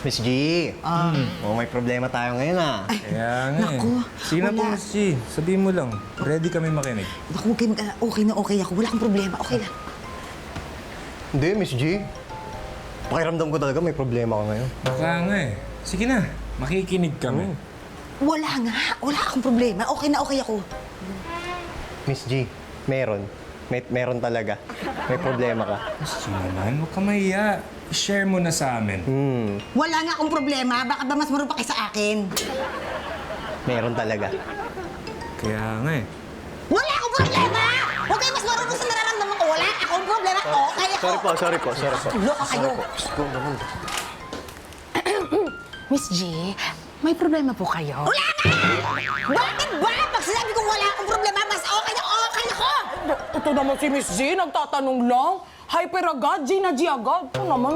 Miss G, may problema tayo ngayon Kaya nga naku, Sige na po, wala. Miss G. Sabihin mo lang. Ready kami makinig. Naku, okay na okay ako. Wala akong problema. Okay lang. Hindi, Miss G. Pakiramdam ko talaga may problema ka ngayon. Baka nga Sige na. Makikinig kami. Wala nga. Wala akong problema. Okay na okay ako. Miss G, meron. Meron talaga. May problema ka. Miss G naman, huwag ka mahiya. I-share mo na sa amin. Wala nga akong problema. Baka ba mas marunong pa kayo sa akin? Meron talaga. Kaya nga Wala akong problema! Huwag kayo mas marunong sa nararamdaman ko. Wala akong problema. Okay ako. Sorry po. Loka kayo. Go naman. Miss G, may problema po kayo? Wala nga! Bakit ba? Pag sinabi kong wala akong problema, mas okay na okay ako! Ito naman si Miss G, nagtatanong lang. Hyper agad, G na G agad. Ito naman